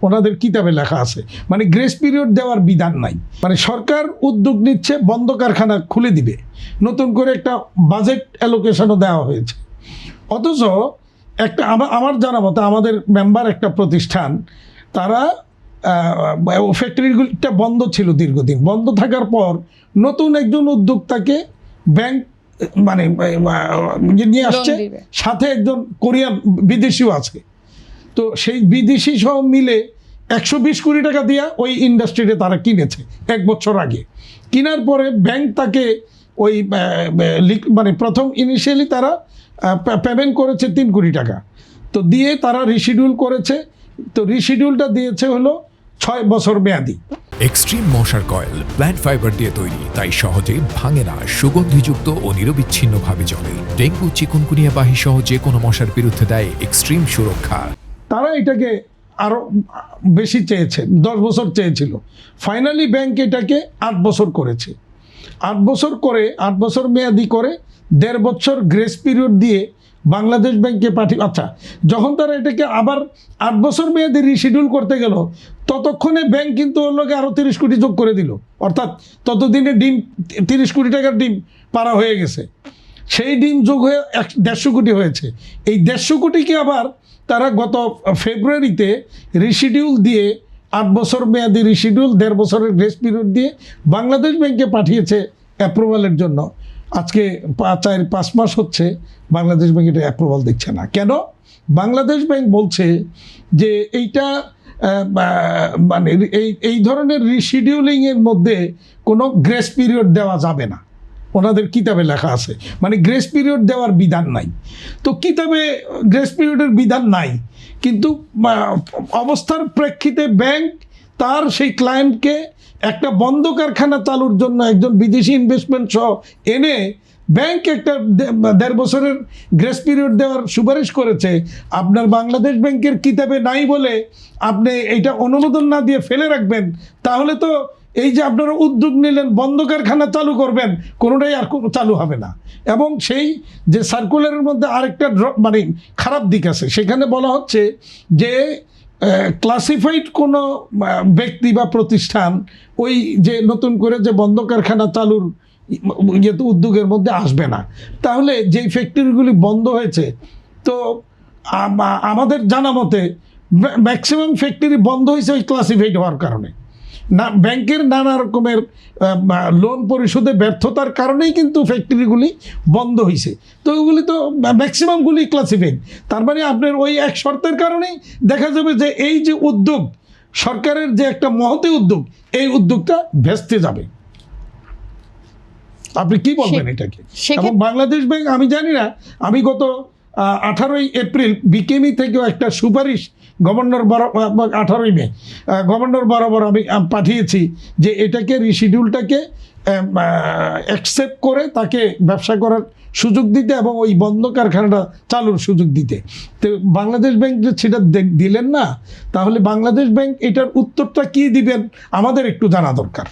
ওনাদের কিতাবে লেখা আছে, মানে গ্রেস পিরিয়ড দেওয়ার বিধান নাই। মানে সরকার উদ্যোগ নিচ্ছে বন্ধ কারখানা খুলে দিবে, নতুন করে একটা বাজেট অ্যালোকেশনও দেওয়া হয়েছে। অথচ একটা আমার জানা মতো আমাদের মেম্বার একটা প্রতিষ্ঠান, তারা ফ্যাক্টরিগুলিটা বন্ধ ছিল দীর্ঘদিন, বন্ধ থাকার পর নতুন একজন উদ্যোক্তাকে ব্যাংক মানে নিয়ে আসছে, সাথে একজন কোরিয়ান বিদেশিও আছে। তো সেই বিদেশি সহ মিলে 120 কোটি টাকা দিয়া ওই ইন্ডাস্ট্রিতে তারা কিনেছে 1 বছর আগে। কেনার পরে ব্যাংক তাকে ওই মানে প্রথম ইনিশিয়ালি তারা পেমেন্ট করেছে 3 কোটি টাকা, তো দিয়ে তারা রিশিডিউল করেছে। তো রিশিডিউলটা দিয়েছে হলো 6 বছর মেয়াদি। এক্সট্রিম মশার কয়েল প্ল্যান্ট ফাইবার দিয়ে তৈরি, তাই সহজে ভাঙে না, সুগন্ধিযুক্ত ও নিরবিচ্ছিন্নভাবে জ্বলে। ডেঙ্গু, চিকুনগুনিয়া বাহি সহ যে কোনো মশার বিরুদ্ধে দেয় এক্সট্রিম সুরক্ষা। তারা এটাকে আরও বেশি চেয়েছে, 10 বছর চেয়েছিল। ফাইনালি ব্যাংক এটাকে 8 বছর করেছে। 8 বছর করে 8 বছর মেয়াদি করে 1.5 বছর গ্রেস পিরিয়ড দিয়ে বাংলাদেশ ব্যাংকে পাঠিয়ে, আচ্ছা যখন তারা এটাকে আবার 8 বছর মেয়াদি রিশিডিউল করতে গেল, ততক্ষণে ব্যাংক কিন্তু ওর লোকে আরও 30 কোটি যোগ করে দিল, অর্থাৎ ততদিনে ডিম 30 কোটি টাকার ডিম পারা হয়ে গেছে। সেই ডিম যোগ হয়ে 150 কোটি হয়েছে। এই 150 কোটিকে আবার তারা গত ফেব্রুয়ারিতে রিশিডিউল দিয়ে 8 বছর মেয়াদি রিশিডিউল 1.5 বছরের গ্রেস পিরিয়ড দিয়ে বাংলাদেশ ব্যাংকে পাঠিয়েছে অ্যাপ্রুভালের জন্য। আজকে 4-5 মাস হচ্ছে বাংলাদেশ ব্যাংক এটা অ্যাপ্রুভাল দিচ্ছে না। কেন? বাংলাদেশ ব্যাংক বলছে যে এইটা মানে এই ধরনের রিশিডিউলিংয়ের মধ্যে কোনো গ্রেস পিরিয়ড দেওয়া যাবে না, ওনাদের কিতাবে লেখা আছে, মানে গ্রেস পিরিয়ড দেওয়ার বিধান নাই। তো কিতাবে গ্রেস পিরিয়ডের বিধান নাই, কিন্তু অবস্থার প্রেক্ষিতে ব্যাংক তার সেই ক্লায়েন্টকে একটা বন্ধ কারখানা চালুর জন্য একজন বিদেশি ইনভেস্টমেন্ট সহ এনে ব্যাংক একটা 1.5 বছরের গ্রেস পিরিয়ড দেওয়ার সুপারিশ করেছে। আপনার বাংলাদেশ ব্যাংকের কিতাবে নাই বলে আপনি এইটা অনুমোদন না দিয়ে ফেলে রাখবেন, তাহলে তো এই যে আপনারা উদ্যোগ নিলেন বন্ধ কারখানা চালু করবেন, কোনোটাই আর চালু হবে না। এবং সেই যে সার্কুলারের মধ্যে আরেকটা মানে খারাপ দিক আছে, সেখানে বলা হচ্ছে যে ক্লাসিফাইড কোনো ব্যক্তি বা প্রতিষ্ঠান ওই যে নতুন করে যে বন্ধ কারখানা চালুর যেহেতু উদ্যোগের মধ্যে আসবে না। তাহলে যেই ফ্যাক্টরিগুলি বন্ধ হয়েছে, তো আমাদের জানা মতে ম্যাক্সিমাম ফ্যাক্টরি বন্ধ হয়েছে ওই ক্লাসিফাইড হওয়ার কারণে, না ব্যাংকের নানা রকমের লোন পরিশোধে ব্যর্থতার কারণেই কিন্তু ফ্যাক্টরিগুলি বন্ধ হয়েছে। তো ওগুলি তো ম্যাক্সিমামগুলি ক্লাসিফাইড। তার মানে আপনার ওই এক শর্তের কারণেই দেখা যাবে যে এই যে উদ্যোগ, সরকারের যে একটা মহতি উদ্যোগ, এই উদ্যোগটা ভেস্তে যাবে। আপনি কি বলবেন এটাকে? এবং বাংলাদেশ ব্যাংক, আমি জানি না, আমি গত 18ই এপ্রিল বিকেএমই থেকেও একটা সুপারিশ গভর্নর 18ই মে গভর্নর বরাবর আমি পাঠিয়েছি যে এটাকে রিশিডিউলটাকে অ্যাকসেপ্ট করে তাকে ব্যবসা করার সুযোগ দিতে এবং ওই বন্ধ কারখানাটা চালুর সুযোগ দিতে। তো বাংলাদেশ ব্যাংক সেটা দিলেন না, তাহলে বাংলাদেশ ব্যাংক এটার উত্তরটা কী দিবেন আমাদের একটু জানা দরকার।